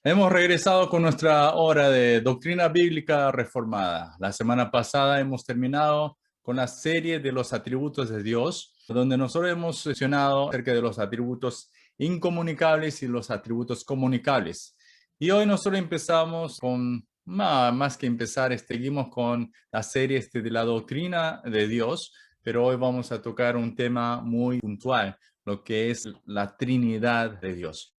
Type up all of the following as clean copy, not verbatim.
Hemos regresado con nuestra hora de doctrina bíblica reformada. La semana pasada hemos terminado con la serie de los atributos de Dios, donde nosotros hemos mencionado acerca de los atributos incomunicables y los atributos comunicables. Y hoy nosotros empezamos con, más que empezar, seguimos con la serie de la doctrina de Dios, pero hoy vamos a tocar un tema muy puntual, lo que es la Trinidad de Dios.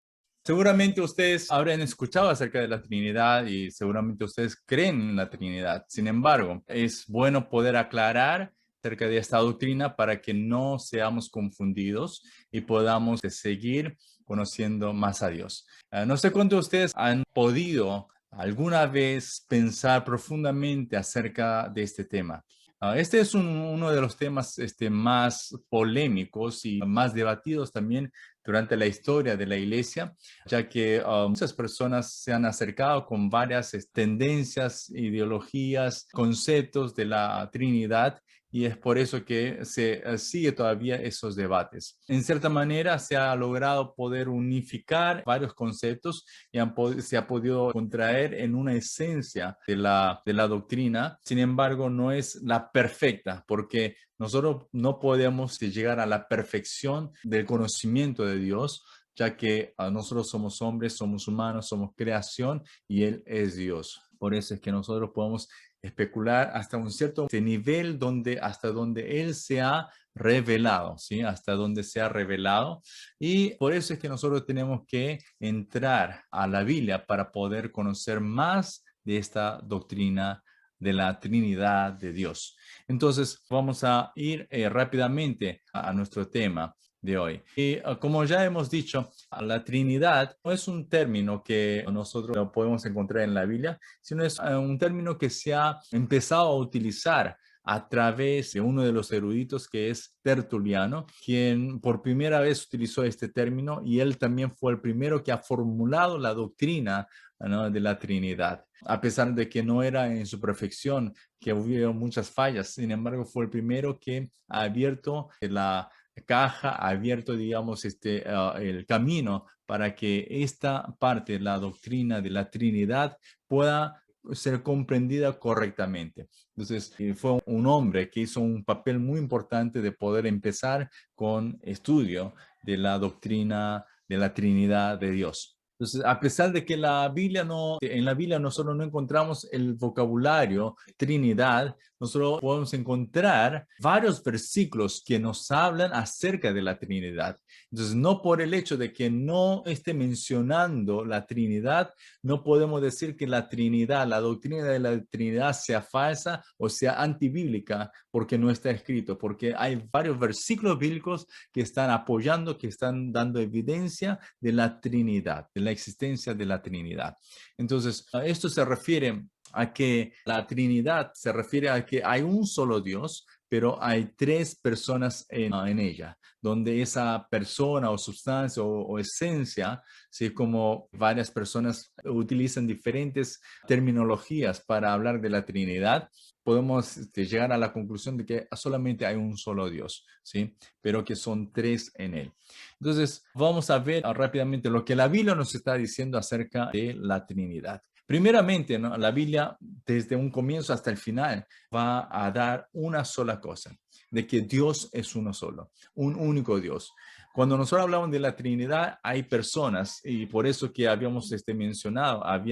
Seguramente ustedes habrán escuchado acerca de la Trinidad y seguramente ustedes creen en la Trinidad. Sin embargo, es bueno poder aclarar acerca de esta doctrina para que no seamos confundidos y podamos seguir conociendo más a Dios. No sé cuántos de ustedes han podido alguna vez pensar profundamente acerca de este tema. Este es uno de los temas más polémicos y más debatidos también durante la historia de la iglesia, ya que muchas personas se han acercado con varias tendencias, ideologías, conceptos de la Trinidad, y es por eso que se sigue todavía esos debates. En cierta manera se ha logrado poder unificar varios conceptos y se ha podido contraer en una esencia de la doctrina. Sin embargo, no es la perfecta, porque nosotros no podemos llegar a la perfección del conocimiento de Dios, ya que nosotros somos hombres, somos humanos, somos creación y Él es Dios. Por eso es que nosotros podemos especular hasta un cierto nivel hasta donde Él se ha revelado, ¿sí? Hasta donde se ha revelado. Y por eso es que nosotros tenemos que entrar a la Biblia para poder conocer más de esta doctrina de la Trinidad de Dios. Entonces, vamos a ir rápidamente a nuestro tema de hoy. Y como ya hemos dicho, la Trinidad no es un término que nosotros podemos encontrar en la Biblia, sino es un término que se ha empezado a utilizar a través de uno de los eruditos que es Tertuliano, quien por primera vez utilizó este término y él también fue el primero que ha formulado la doctrina, ¿no?, de la Trinidad. A pesar de que no era en su perfección, que hubo muchas fallas, sin embargo fue el primero que ha abierto la caja, ha abierto, digamos, el camino para que esta parte, la doctrina de la Trinidad, pueda ser comprendida correctamente. Entonces, fue un hombre que hizo un papel muy importante de poder empezar con estudio de la doctrina de la Trinidad de Dios. Entonces, a pesar de que en la Biblia nosotros no encontramos el vocabulario Trinidad, nosotros podemos encontrar varios versículos que nos hablan acerca de la Trinidad. Entonces, no por el hecho de que no esté mencionando la Trinidad, no podemos decir que la Trinidad, la doctrina de la Trinidad sea falsa o sea antibíblica porque no está escrito, porque hay varios versículos bíblicos que están apoyando, que están dando evidencia de la Trinidad, de la existencia de la Trinidad. Entonces, esto se refiere a que la Trinidad se refiere a que hay un solo Dios, pero hay tres personas en ella, donde esa persona o sustancia o esencia, ¿sí? Como varias personas utilizan diferentes terminologías para hablar de la Trinidad, podemos llegar a la conclusión de que solamente hay un solo Dios, ¿sí? Pero que son tres en él. Entonces, vamos a ver rápidamente lo que la Biblia nos está diciendo acerca de la Trinidad. Primeramente, ¿no?, la Biblia, desde un comienzo hasta el final, va a dar una sola cosa, de que Dios es uno solo, un único Dios. Cuando nosotros hablamos de la Trinidad, hay personas, y por eso que había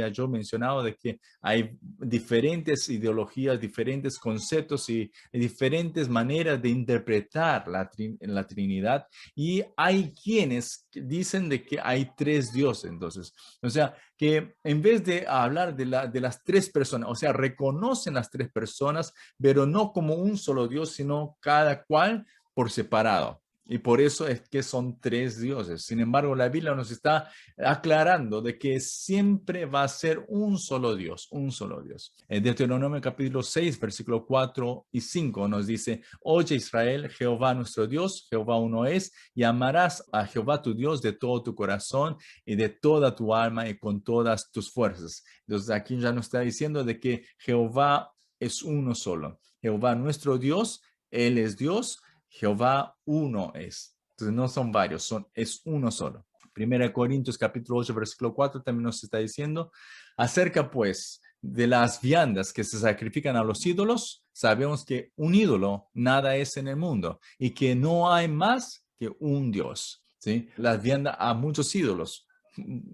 yo mencionado de que hay diferentes ideologías, diferentes conceptos y diferentes maneras de interpretar la Trinidad, y hay quienes dicen de que hay tres dioses. Entonces, o sea, que en vez de hablar de las tres personas, o sea, reconocen las tres personas, pero no como un solo Dios, sino cada cual por separado. Y por eso es que son tres dioses. Sin embargo, la Biblia nos está aclarando de que siempre va a ser un solo Dios, un solo Dios. En Deuteronomio capítulo 6, versículo 4 y 5 nos dice: Oye Israel, Jehová nuestro Dios, Jehová uno es, y amarás a Jehová tu Dios de todo tu corazón y de toda tu alma y con todas tus fuerzas. Entonces aquí ya nos está diciendo de que Jehová es uno solo. Jehová nuestro Dios, Él es Dios. Jehová uno es. Entonces no son varios, es uno solo. 1 Corintios capítulo 8, versículo 4 también nos está diciendo, acerca pues de las viandas que se sacrifican a los ídolos, sabemos que un ídolo nada es en el mundo y que no hay más que un Dios, ¿sí? Las viandas a muchos ídolos.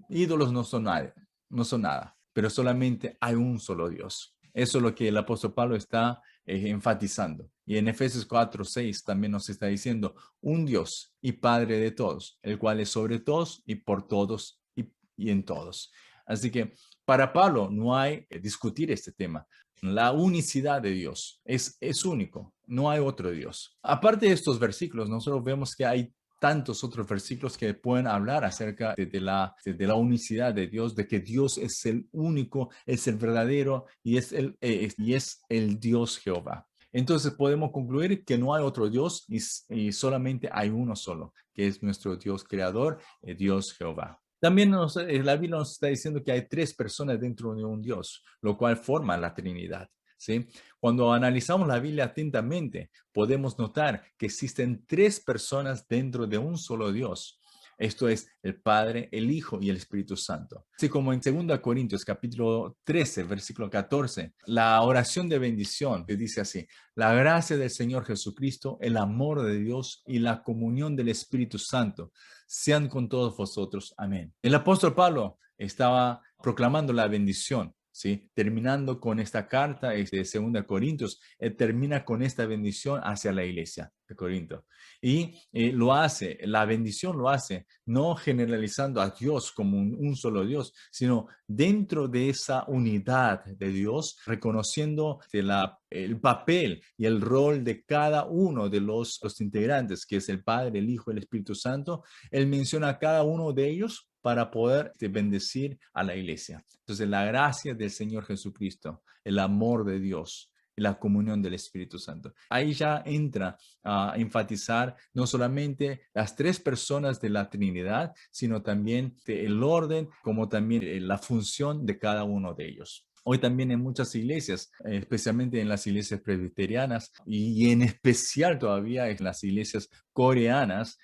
Ídolos no son nada, pero solamente hay un solo Dios. Eso es lo que el apóstol Pablo está enfatizando. Y en Efesios 4, 6 también nos está diciendo, un Dios y Padre de todos, el cual es sobre todos y por todos y en todos. Así que para Pablo no hay que discutir este tema. La unicidad de Dios es único, no hay otro Dios. Aparte de estos versículos, nosotros vemos que hay tantos otros versículos que pueden hablar acerca de la unicidad de Dios, de que Dios es el único, es el verdadero y es el Dios Jehová. Entonces podemos concluir que no hay otro Dios y solamente hay uno solo, que es nuestro Dios creador, el Dios Jehová. También la Biblia nos está diciendo que hay tres personas dentro de un Dios, lo cual forma la Trinidad. ¿Sí? Cuando analizamos la Biblia atentamente, podemos notar que existen tres personas dentro de un solo Dios. Esto es el Padre, el Hijo y el Espíritu Santo. Así como en 2 Corintios capítulo 13, versículo 14, la oración de bendición que dice así, la gracia del Señor Jesucristo, el amor de Dios y la comunión del Espíritu Santo sean con todos vosotros. Amén. El apóstol Pablo estaba proclamando la bendición. ¿Sí? Terminando con esta carta de 2 Corintios, termina con esta bendición hacia la iglesia de Corinto. Y lo hace, la bendición lo hace, no generalizando a Dios como un solo Dios, sino dentro de esa unidad de Dios, reconociendo el papel y el rol de cada uno de los integrantes, que es el Padre, el Hijo, el Espíritu Santo. Él menciona a cada uno de ellos para poder bendecir a la iglesia. Entonces, la gracia del Señor Jesucristo, el amor de Dios y la comunión del Espíritu Santo. Ahí ya entra a enfatizar no solamente las tres personas de la Trinidad, sino también el orden, como también la función de cada uno de ellos. Hoy también en muchas iglesias, especialmente en las iglesias presbiterianas y en especial todavía en las iglesias coreanas,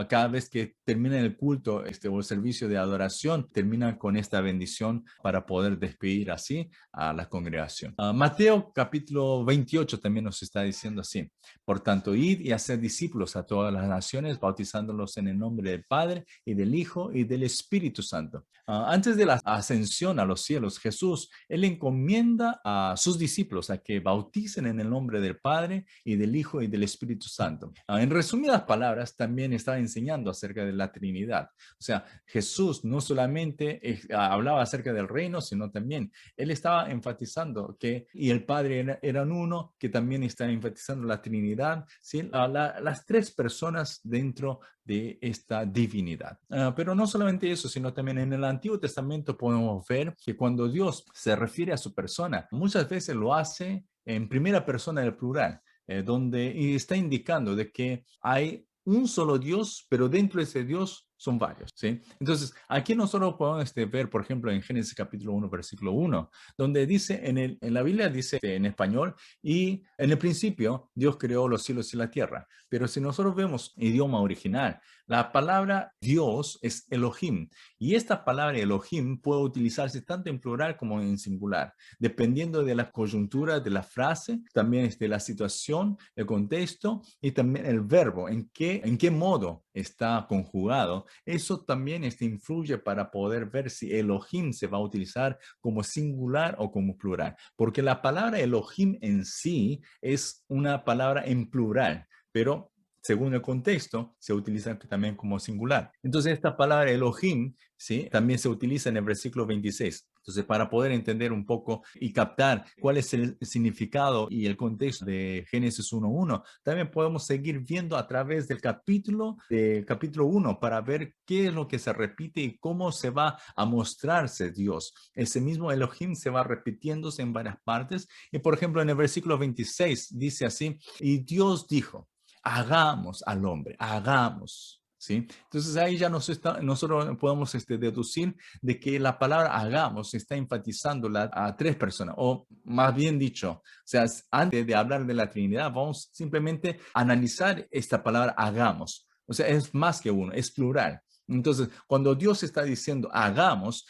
cada vez que termina el culto o el servicio de adoración, terminan con esta bendición para poder despedir así a la congregación. Mateo capítulo 28 también nos está diciendo así, por tanto, id y haced discípulos a todas las naciones, bautizándolos en el nombre del Padre y del Hijo y del Espíritu Santo. Antes de la ascensión a los cielos, Jesús, él encomienda a sus discípulos a que bauticen en el nombre del Padre y del Hijo y del Espíritu Santo. En resumidas palabras, también estaba enseñando acerca de la Trinidad. O sea, Jesús no solamente hablaba acerca del reino, sino también él estaba enfatizando que y el Padre eran uno, que también está enfatizando la Trinidad, ¿sí? Las tres personas dentro de esta divinidad. Pero no solamente eso, sino también en el Antiguo Testamento podemos ver que cuando Dios se refiere a su persona, muchas veces lo hace en primera persona del plural, donde está indicando de que hay un solo Dios, pero dentro de ese Dios son varios, ¿sí? Entonces, aquí nosotros podemos ver, por ejemplo, en Génesis capítulo 1, versículo 1, donde dice, en la Biblia dice en español, y en el principio Dios creó los cielos y la tierra. Pero si nosotros vemos idioma original, la palabra Dios es Elohim, y esta palabra Elohim puede utilizarse tanto en plural como en singular, dependiendo de la coyuntura de la frase, también de la situación, el contexto y también el verbo, en qué modo está conjugado. Eso también influye para poder ver si Elohim se va a utilizar como singular o como plural, porque la palabra Elohim en sí es una palabra en plural, pero según el contexto, se utiliza también como singular. Entonces, esta palabra Elohim, ¿sí? También se utiliza en el versículo 26. Entonces, para poder entender un poco y captar cuál es el significado y el contexto de Génesis 1.1, también podemos seguir viendo a través del capítulo 1 para ver qué es lo que se repite y cómo se va a mostrarse Dios. Ese mismo Elohim se va repitiéndose en varias partes. Y, por ejemplo, en el versículo 26 dice así, y Dios dijo, hagamos al hombre, hagamos, ¿sí? Entonces ahí ya nosotros podemos deducir de que la palabra hagamos está enfatizando a tres personas, o más bien dicho, o sea, antes de hablar de la Trinidad, vamos simplemente a analizar esta palabra hagamos. O sea, es más que uno, es plural. Entonces, cuando Dios está diciendo hagamos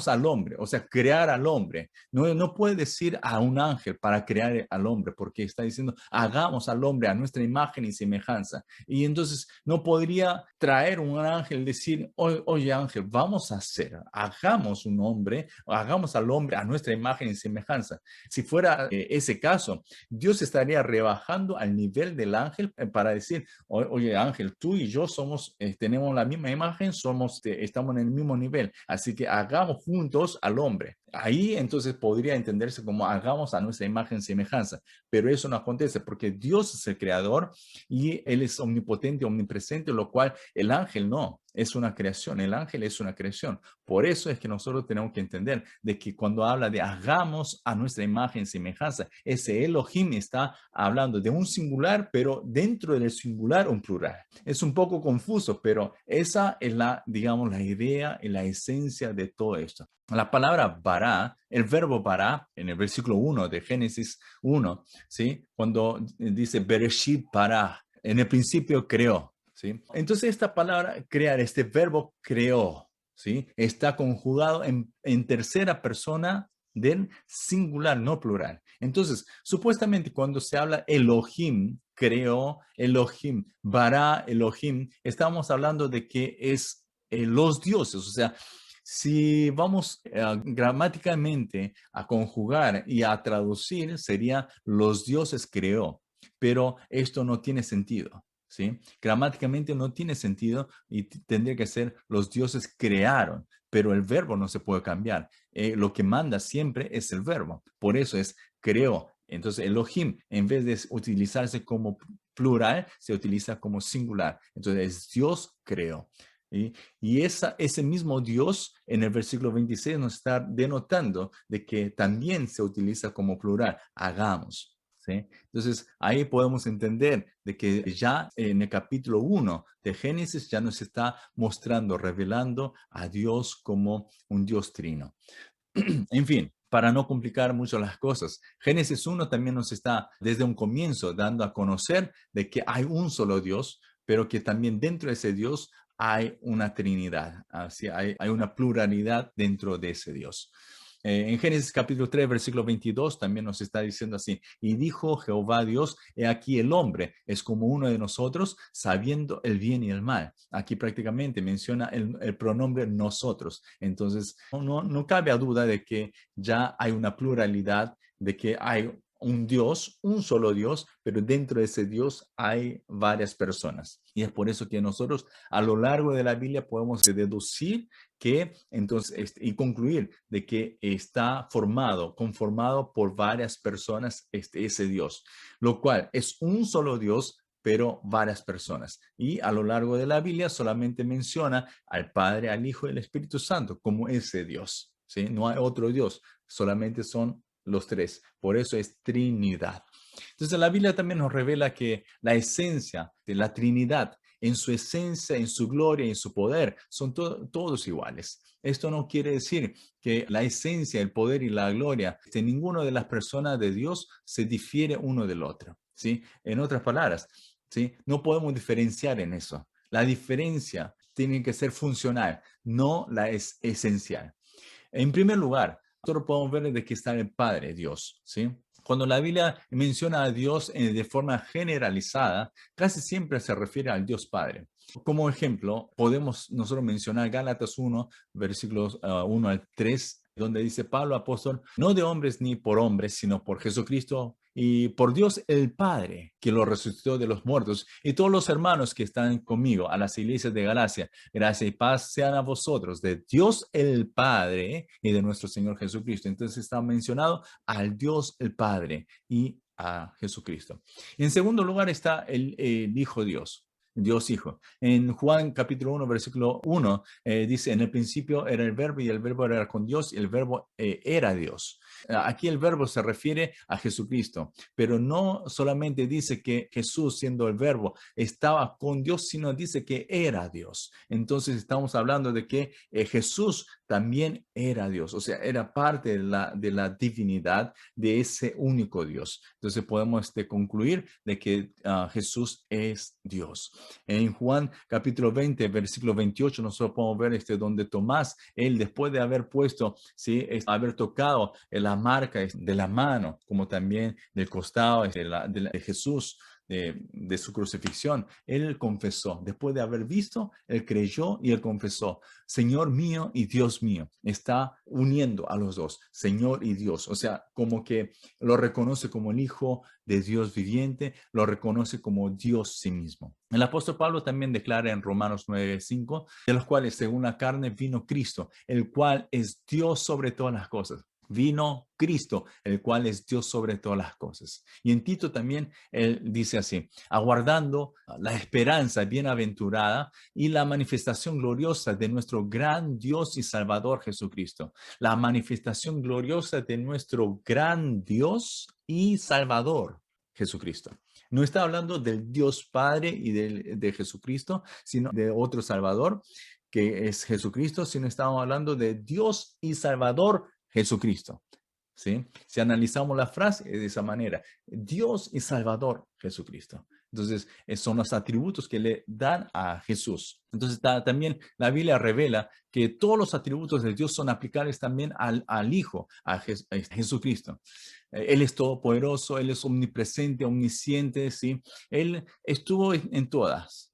al hombre, o sea, crear al hombre, no puede decir a un ángel para crear al hombre, porque está diciendo hagamos al hombre a nuestra imagen y semejanza. Y entonces no podría traer un ángel y decir, oye ángel, vamos a hacer, hagamos un hombre, hagamos al hombre a nuestra imagen y semejanza. Si fuera ese caso, Dios estaría rebajando al nivel del ángel para decir, oye ángel, tú y yo somos, tenemos la misma imagen, estamos en el mismo nivel, así que hagamos juntos al hombre. Ahí entonces podría entenderse como hagamos a nuestra imagen y semejanza, pero eso no acontece porque Dios es el creador y Él es omnipotente, omnipresente, lo cual el ángel no, es una creación, el ángel es una creación. Por eso es que nosotros tenemos que entender de que cuando habla de hagamos a nuestra imagen y semejanza, ese Elohim está hablando de un singular, pero dentro del singular un plural. Es un poco confuso, pero esa es la, digamos, la idea y la esencia de todo esto. La palabra bara, el verbo bara, en el versículo 1 de Génesis 1, ¿sí? Cuando dice Bereshit bara, en el principio creó, ¿sí? Entonces esta palabra crear, este verbo creó, ¿sí? Está conjugado en tercera persona del singular, no plural. Entonces, supuestamente cuando se habla Elohim, creó Elohim, bara Elohim, estamos hablando de que es los dioses, o sea, si vamos gramáticamente a conjugar y a traducir, sería los dioses creó, pero esto no tiene sentido, ¿sí? Gramáticamente no tiene sentido y tendría que ser los dioses crearon, pero el verbo no se puede cambiar. Lo que manda siempre es el verbo, por eso es creó. Entonces, Elohim, en vez de utilizarse como plural, se utiliza como singular. Entonces, Dios creó. Y ese mismo Dios en el versículo 26 nos está denotando de que también se utiliza como plural, hagamos. ¿Sí? Entonces ahí podemos entender de que ya en el capítulo 1 de Génesis ya nos está mostrando, revelando a Dios como un Dios trino. En fin, para no complicar mucho las cosas, Génesis 1 también nos está desde un comienzo dando a conocer de que hay un solo Dios, pero que también dentro de ese Dios hay una Trinidad, así hay una pluralidad dentro de ese Dios. En Génesis capítulo 3, versículo 22 también nos está diciendo así, y dijo Jehová Dios, he aquí el hombre es como uno de nosotros, sabiendo el bien y el mal. Aquí prácticamente menciona el pronombre nosotros. Entonces, no cabe a duda de que ya hay una pluralidad, de que hay un Dios, un solo Dios, pero dentro de ese Dios hay varias personas. Y es por eso que nosotros a lo largo de la Biblia podemos deducir que entonces y concluir de que está conformado por varias personas ese Dios, lo cual es un solo Dios, pero varias personas. Y a lo largo de la Biblia solamente menciona al Padre, al Hijo y al Espíritu Santo como ese Dios, ¿sí? No hay otro Dios, solamente son los tres. Por eso es Trinidad. Entonces la Biblia también nos revela que la esencia de la Trinidad, en su esencia, en su gloria, en su poder, son todos iguales. Esto no quiere decir que la esencia, el poder y la gloria de ninguna de las personas de Dios se difiere uno del otro, ¿sí? En otras palabras, ¿sí? No podemos diferenciar en eso. La diferencia tiene que ser funcional, no la es esencial. En primer lugar, nosotros podemos ver de que está el Padre, Dios, ¿sí? Cuando la Biblia menciona a Dios de forma generalizada, casi siempre se refiere al Dios Padre. Como ejemplo, podemos nosotros mencionar Gálatas 1, versículos 1 al 3, donde dice Pablo apóstol, no de hombres ni por hombres, sino por Jesucristo y por Dios el Padre, que lo resucitó de los muertos, y todos los hermanos que están conmigo a las iglesias de Galacia, gracia y paz sean a vosotros, de Dios el Padre y de nuestro Señor Jesucristo. Entonces está mencionado al Dios el Padre y a Jesucristo. En segundo lugar está el Hijo Dios. Dios Hijo. En Juan capítulo 1, versículo 1, dice, en el principio era el verbo y el verbo era con Dios y el verbo era Dios. Aquí el verbo se refiere a Jesucristo, pero no solamente dice que Jesús, siendo el verbo, estaba con Dios, sino dice que era Dios. Entonces estamos hablando de que Jesús también era Dios, o sea, era parte de la divinidad de ese único Dios. Entonces podemos concluir de que Jesús es Dios. En Juan capítulo 20, versículo 28, nosotros podemos ver donde Tomás, él después de haber puesto, ¿sí? Haber tocado la marca de la mano, como también del costado de Jesús, de su crucifixión, él confesó, después de haber visto, él creyó y él confesó, Señor mío y Dios mío. Está uniendo a los dos, Señor y Dios. O sea, como que lo reconoce como el Hijo de Dios viviente, lo reconoce como Dios sí mismo. El apóstol Pablo también declara en Romanos 9:5, de los cuales según la carne vino Cristo, el cual es Dios sobre todas las cosas. Vino Cristo, el cual es Dios sobre todas las cosas. Y en Tito también él dice así, aguardando la esperanza bienaventurada y la manifestación gloriosa de nuestro gran Dios y Salvador Jesucristo. La manifestación gloriosa de nuestro gran Dios y Salvador Jesucristo. No está hablando del Dios Padre y de Jesucristo, sino de otro Salvador, que es Jesucristo, sino estamos hablando de Dios y Salvador Jesucristo. ¿Sí? Si analizamos la frase de esa manera, Dios y Salvador Jesucristo. Entonces, son los atributos que le dan a Jesús. Entonces, también la Biblia revela que todos los atributos de Dios son aplicables también al Hijo, a Jesucristo. Él es todopoderoso, Él es omnipresente, omnisciente, ¿sí? Él estuvo en todas.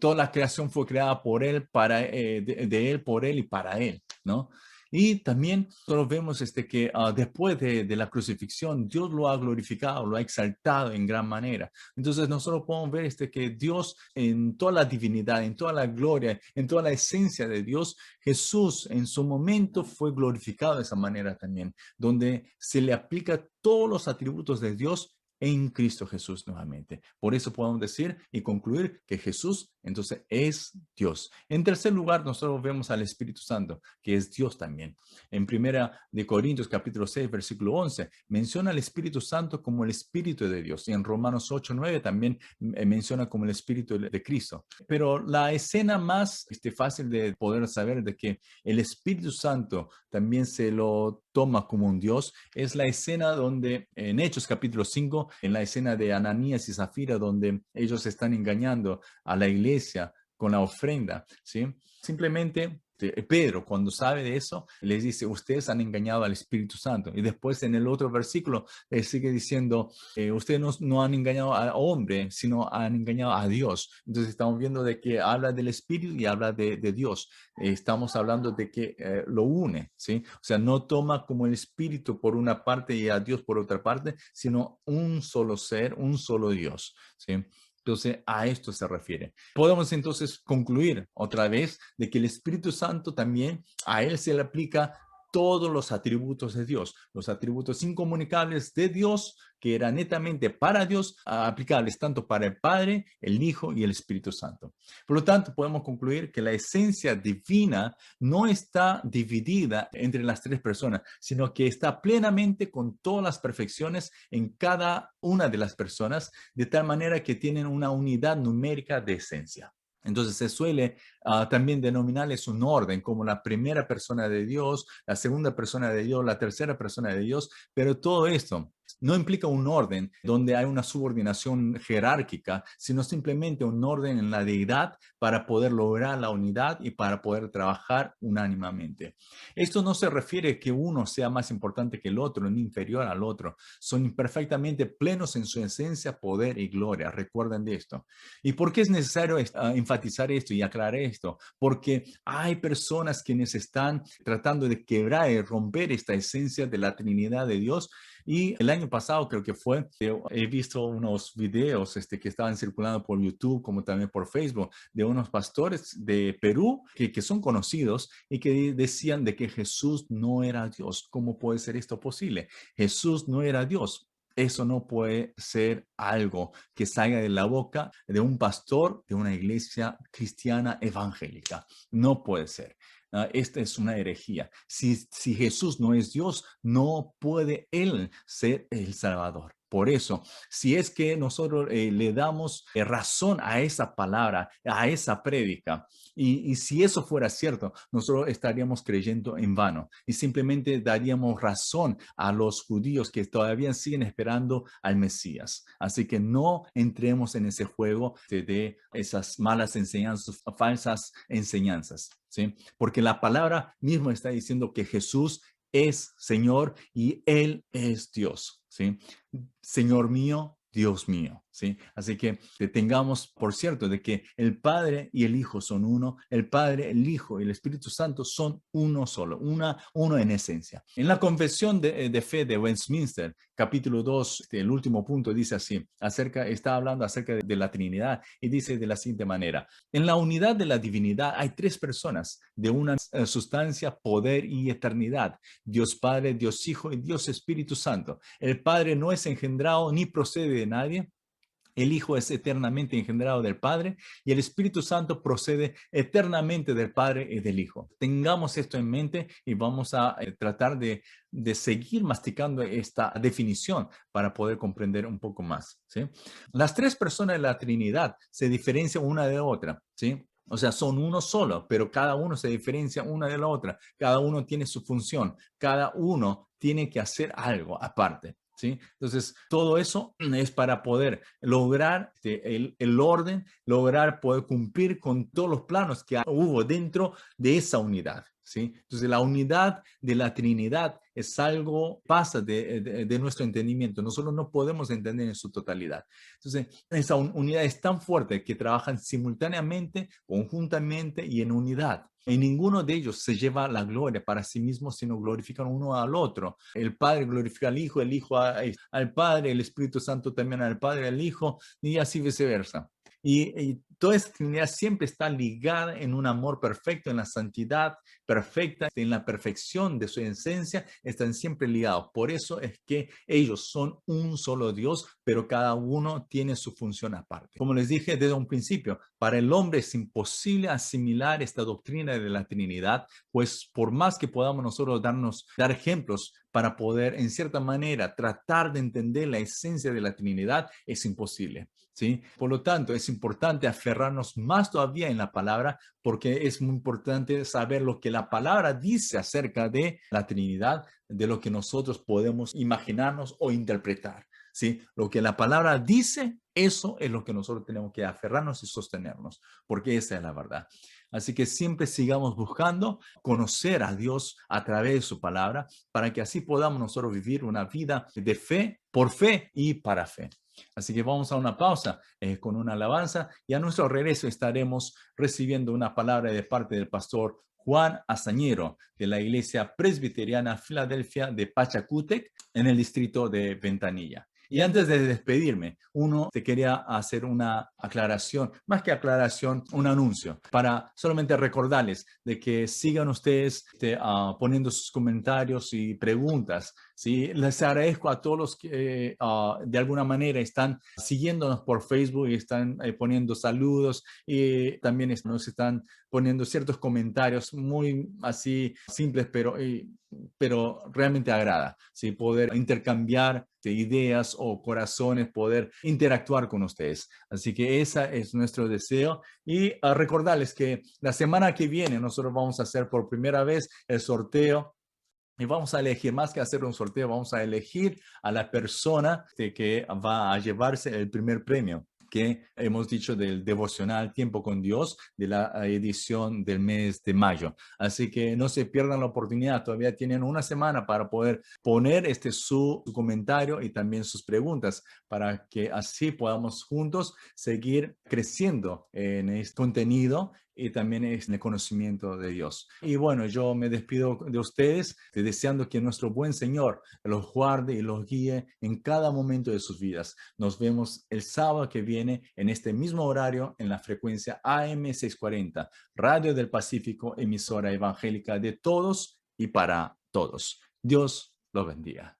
Toda la creación fue creada por Él, de Él, por Él y para Él, ¿no? Y también nosotros vemos que después de la crucifixión, Dios lo ha glorificado, lo ha exaltado en gran manera. Entonces nosotros podemos ver que Dios en toda la divinidad, en toda la gloria, en toda la esencia de Dios, Jesús en su momento fue glorificado de esa manera también, donde se le aplica todos los atributos de Dios en Cristo Jesús nuevamente. Por eso podemos decir y concluir que Jesús entonces es Dios. En tercer lugar, nosotros vemos al Espíritu Santo, que es Dios también. En primera de Corintios capítulo 6, versículo 11, menciona al Espíritu Santo como el Espíritu de Dios. Y en Romanos 8, 9 también menciona como el Espíritu de Cristo. Pero la escena más fácil de poder saber de que el Espíritu Santo también se lo toma como un Dios es la escena donde en Hechos capítulo 5, en la escena de Ananías y Zafira, donde ellos están engañando a la iglesia con la ofrenda, ¿sí? Simplemente Pedro, cuando sabe de eso, les dice, ustedes han engañado al Espíritu Santo. Y después en el otro versículo sigue diciendo, ustedes no han engañado al hombre, sino han engañado a Dios. Entonces estamos viendo de que habla del Espíritu y habla de Dios. Estamos hablando de que lo une, ¿sí? O sea, no toma como el Espíritu por una parte y a Dios por otra parte, sino un solo ser, un solo Dios, ¿sí? Entonces, a esto se refiere. Podemos entonces concluir otra vez de que el Espíritu Santo también a él se le aplica todos los atributos de Dios, los atributos incomunicables de Dios que eran netamente para Dios, aplicables tanto para el Padre, el Hijo y el Espíritu Santo. Por lo tanto, podemos concluir que la esencia divina no está dividida entre las tres personas, sino que está plenamente con todas las perfecciones en cada una de las personas, de tal manera que tienen una unidad numérica de esencia. Entonces se suele también denominarles un orden, como la primera persona de Dios, la segunda persona de Dios, la tercera persona de Dios, pero todo esto no implica un orden donde hay una subordinación jerárquica, sino simplemente un orden en la deidad para poder lograr la unidad y para poder trabajar unánimemente. Esto no se refiere a que uno sea más importante que el otro, ni inferior al otro. Son perfectamente plenos en su esencia, poder y gloria. Recuerden de esto. ¿Y por qué es necesario enfatizar esto y aclarar esto? Porque hay personas quienes están tratando de quebrar y romper esta esencia de la Trinidad de Dios. Y el año pasado creo que fue, he visto unos videos que estaban circulando por YouTube como también por Facebook de unos pastores de Perú que son conocidos y que decían de que Jesús no era Dios. ¿Cómo puede ser esto posible? Jesús no era Dios. Eso no puede ser algo que salga de la boca de un pastor de una iglesia cristiana evangélica. No puede ser. Esta es una herejía. Si Jesús no es Dios, no puede Él ser el Salvador. Por eso, si es que nosotros le damos razón a esa palabra, a esa prédica, y si eso fuera cierto, nosotros estaríamos creyendo en vano y simplemente daríamos razón a los judíos que todavía siguen esperando al Mesías. Así que no entremos en ese juego de esas malas enseñanzas, falsas enseñanzas, ¿sí? Porque la palabra misma está diciendo que Jesús es Señor y Él es Dios, ¿sí? Señor mío, Dios mío, ¿sí? Así que tengamos por cierto de que el Padre y el Hijo son uno, el Padre, el Hijo y el Espíritu Santo son uno solo, uno en esencia. En la Confesión de Fe de Westminster, capítulo 2, el último punto dice así, está hablando acerca de la Trinidad y dice de la siguiente manera, en la unidad de la divinidad hay tres personas de una sustancia, poder y eternidad, Dios Padre, Dios Hijo y Dios Espíritu Santo. El Padre no es engendrado ni procede de nadie. El Hijo es eternamente engendrado del Padre y el Espíritu Santo procede eternamente del Padre y del Hijo. Tengamos esto en mente y vamos a tratar de seguir masticando esta definición para poder comprender un poco más, ¿sí? Las tres personas de la Trinidad se diferencian una de otra, ¿sí? O sea, son uno solo, pero cada uno se diferencia una de la otra. Cada uno tiene su función. Cada uno tiene que hacer algo aparte, ¿sí? Entonces, todo eso es para poder lograr el orden, lograr poder cumplir con todos los planos que hubo dentro de esa unidad, ¿sí? Entonces, la unidad de la Trinidad es algo, pasa de nuestro entendimiento. Nosotros no podemos entender en su totalidad. Entonces, esa unidad es tan fuerte que trabajan simultáneamente, conjuntamente y en unidad. Y ninguno de ellos se lleva la gloria para sí mismo, sino glorifican uno al otro. El Padre glorifica al Hijo, el Hijo al Padre, el Espíritu Santo también al Padre, al Hijo, y así viceversa. Y toda esta Trinidad siempre está ligada en un amor perfecto, en la santidad perfecta, en la perfección de su esencia, están siempre ligados. Por eso es que ellos son un solo Dios, pero cada uno tiene su función aparte. Como les dije desde un principio, para el hombre es imposible asimilar esta doctrina de la Trinidad, pues por más que podamos nosotros dar ejemplos para poder, en cierta manera, tratar de entender la esencia de la Trinidad, es imposible, ¿sí? Por lo tanto, es importante aferrarnos más todavía en la palabra, porque es muy importante saber lo que la palabra dice acerca de la Trinidad, de lo que nosotros podemos imaginarnos o interpretar, ¿sí? Lo que la palabra dice, eso es lo que nosotros tenemos que aferrarnos y sostenernos, porque esa es la verdad. Así que siempre sigamos buscando conocer a Dios a través de su palabra para que así podamos nosotros vivir una vida de fe, por fe y para fe. Así que vamos a una pausa con una alabanza y a nuestro regreso estaremos recibiendo una palabra de parte del pastor Juan Azañero de la Iglesia Presbiteriana Filadelfia de Pachacútec en el distrito de Ventanilla. Y antes de despedirme, te quería hacer una aclaración, más que aclaración, un anuncio, para solamente recordarles de que sigan ustedes poniendo sus comentarios y preguntas, ¿sí? Les agradezco a todos los que de alguna manera están siguiéndonos por Facebook y están poniendo saludos y también nos están poniendo ciertos comentarios muy así simples, pero realmente agrada, ¿sí? Poder intercambiar ideas o corazones, poder interactuar con ustedes. Así que ese es nuestro deseo y recordarles que la semana que viene nosotros vamos a hacer por primera vez el sorteo. Y vamos a elegir, más que hacer un sorteo, vamos a elegir a la persona que va a llevarse el primer premio que hemos dicho del devocional Tiempo con Dios de la edición del mes de mayo. Así que no se pierdan la oportunidad, todavía tienen una semana para poder poner su comentario y también sus preguntas para que así podamos juntos seguir creciendo en este contenido y también en el conocimiento de Dios. Y bueno, yo me despido de ustedes deseando que nuestro buen Señor los guarde y los guíe en cada momento de sus vidas. Nos vemos el sábado que viene en este mismo horario en la frecuencia AM 640, Radio del Pacífico, emisora evangélica de todos y para todos. Dios los bendiga.